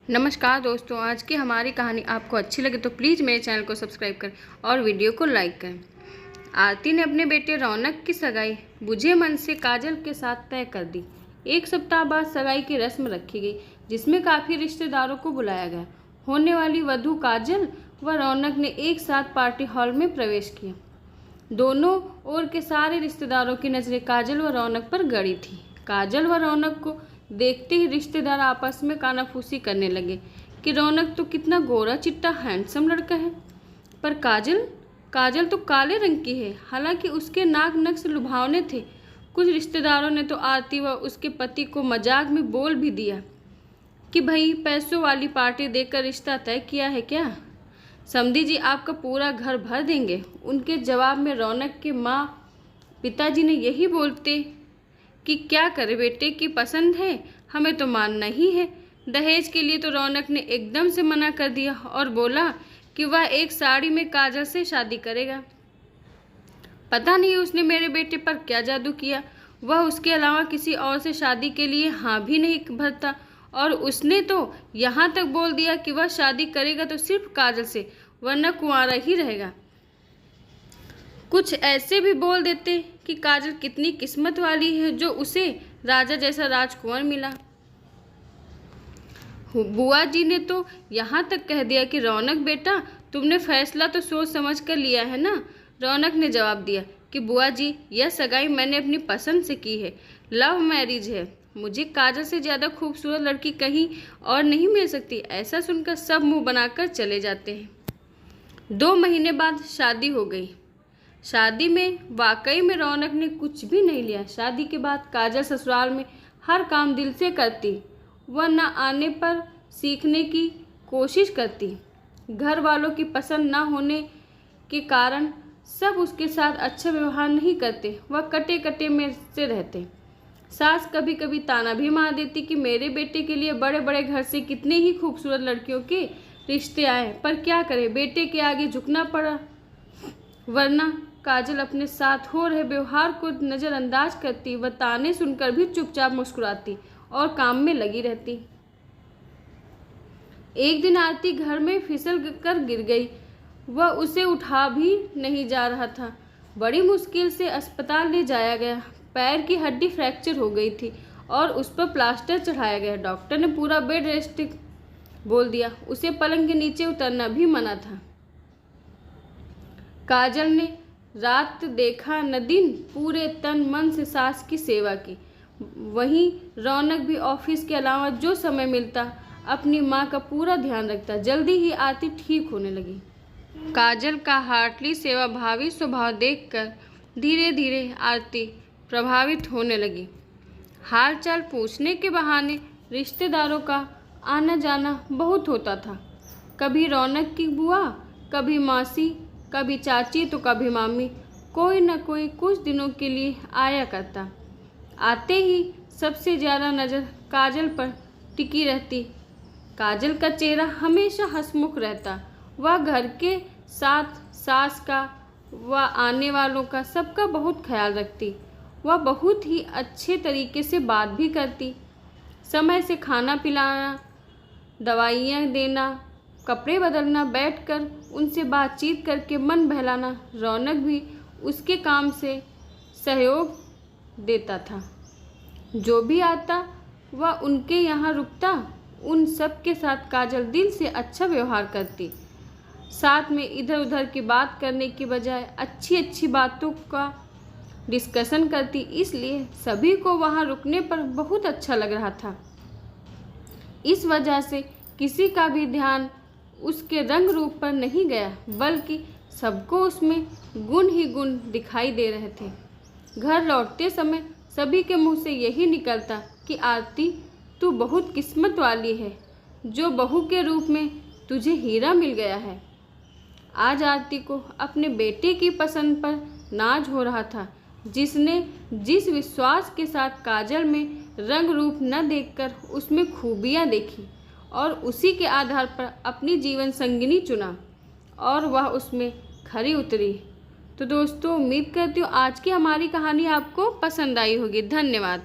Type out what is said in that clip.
नमस्कार दोस्तों, आज की हमारी कहानी आपको अच्छी लगे तो प्लीज़ मेरे चैनल को सब्सक्राइब करें और वीडियो को लाइक करें। आरती ने अपने बेटे रौनक की सगाई बुझे मन से काजल के साथ तय कर दी। एक सप्ताह बाद सगाई की रस्म रखी गई, जिसमें काफ़ी रिश्तेदारों को बुलाया गया। होने वाली वधू काजल व रौनक ने एक साथ पार्टी हॉल में प्रवेश किया। दोनों ओर के सारे रिश्तेदारों की नज़रें काजल व रौनक पर गड़ी थी। काजल व रौनक को देखते ही रिश्तेदार आपस में कानाफूसी करने लगे कि रौनक तो कितना गोरा चिट्टा हैंडसम लड़का है, पर काजल तो काले रंग की है। हालांकि उसके नाक नक्श लुभावने थे। कुछ रिश्तेदारों ने तो आरती व उसके पति को मजाक में बोल भी दिया कि भाई पैसों वाली पार्टी देकर रिश्ता तय किया है क्या? समधी जी आपका पूरा घर भर देंगे। उनके जवाब में रौनक के माँ पिताजी ने यही बोलते कि क्या करे, बेटे की पसंद है, हमें तो मानना ही है। दहेज के लिए तो रौनक ने एकदम से मना कर दिया और बोला कि वह एक साड़ी में काजल से शादी करेगा। पता नहीं उसने मेरे बेटे पर क्या जादू किया। वह उसके अलावा किसी और से शादी के लिए हाँ भी नहीं भरता, और उसने तो यहाँ तक बोल दिया कि वह शादी करेगा तो सिर्फ काजल से, वरना कुंवारा ही रहेगा। कुछ ऐसे भी बोल देते कि काजल कितनी किस्मत वाली है जो उसे राजा जैसा राजकुंवर मिला। बुआ जी ने तो यहाँ तक कह दिया कि रौनक बेटा, तुमने फैसला तो सोच समझ कर लिया है ना? रौनक ने जवाब दिया कि बुआ जी, यह सगाई मैंने अपनी पसंद से की है, लव मैरिज है। मुझे काजल से ज़्यादा खूबसूरत लड़की कहीं और नहीं मिल सकती। ऐसा सुनकर सब मुंह बनाकर चले जाते हैं। 2 महीने बाद शादी हो गई। शादी में वाकई में रौनक ने कुछ भी नहीं लिया। शादी के बाद काजल ससुराल में हर काम दिल से करती, वह न आने पर सीखने की कोशिश करती। घर वालों की पसंद न होने के कारण सब उसके साथ अच्छा व्यवहार नहीं करते, वह कटे कटे में से रहते। सास कभी कभी ताना भी मार देती कि मेरे बेटे के लिए बड़े बड़े घर से कितने ही खूबसूरत लड़कियों के रिश्ते आए, पर क्या करे, बेटे के आगे झुकना पड़ा। वरना काजल अपने साथ हो रहे व्यवहार को नज़रअंदाज करती, वह ताने सुनकर भी चुपचाप मुस्कुराती और काम में लगी रहती। एक दिन आरती घर में फिसल कर गिर गई। वह उसे उठा भी नहीं जा रहा था। बड़ी मुश्किल से अस्पताल ले जाया गया। पैर की हड्डी फ्रैक्चर हो गई थी और उस पर प्लास्टर चढ़ाया गया। डॉक्टर ने पूरा बेड रेस्ट बोल दिया। उसे पलंग के नीचे उतरना भी मना था। काजल ने रात देखा न दिन पूरे तन मन से सास की सेवा की। वहीं रौनक भी ऑफिस के अलावा जो समय मिलता अपनी माँ का पूरा ध्यान रखता। जल्दी ही आरती ठीक होने लगी। काजल का हार्टली सेवाभावी स्वभाव देखकर धीरे धीरे आरती प्रभावित होने लगी। हाल चाल पूछने के बहाने रिश्तेदारों का आना जाना बहुत होता था। कभी रौनक की बुआ, कभी मासी, कभी चाची तो कभी मामी, कोई न कोई कुछ दिनों के लिए आया करता। आते ही सबसे ज़्यादा नज़र काजल पर टिकी रहती। काजल का चेहरा हमेशा हंसमुख रहता। वह घर के साथ सास का व आने वालों का सबका बहुत ख्याल रखती। वह बहुत ही अच्छे तरीके से बात भी करती। समय से खाना पिलाना, दवाइयाँ देना, कपड़े बदलना, बैठकर उनसे बातचीत करके मन बहलाना। रौनक भी उसके काम से सहयोग देता था। जो भी आता वह उनके यहाँ रुकता। उन सब के साथ काजल दिल से अच्छा व्यवहार करती। साथ में इधर उधर की बात करने की बजाय अच्छी अच्छी बातों का डिस्कशन करती। इसलिए सभी को वहाँ रुकने पर बहुत अच्छा लग रहा था। इस वजह से किसी का भी ध्यान उसके रंग रूप पर नहीं गया, बल्कि सबको उसमें गुण ही गुण दिखाई दे रहे थे। घर लौटते समय सभी के मुंह से यही निकलता कि आरती, तू बहुत किस्मत वाली है, जो बहू के रूप में तुझे हीरा मिल गया है। आज आरती को अपने बेटे की पसंद पर नाज हो रहा था, जिसने जिस विश्वास के साथ काजल में रंग रूप न देखकर उसमें खूबियाँ देखी और उसी के आधार पर अपनी जीवन संगिनी चुना और वह उसमें खरी उतरी। तो दोस्तों, उम्मीद करती हूँ आज की हमारी कहानी आपको पसंद आई होगी। धन्यवाद।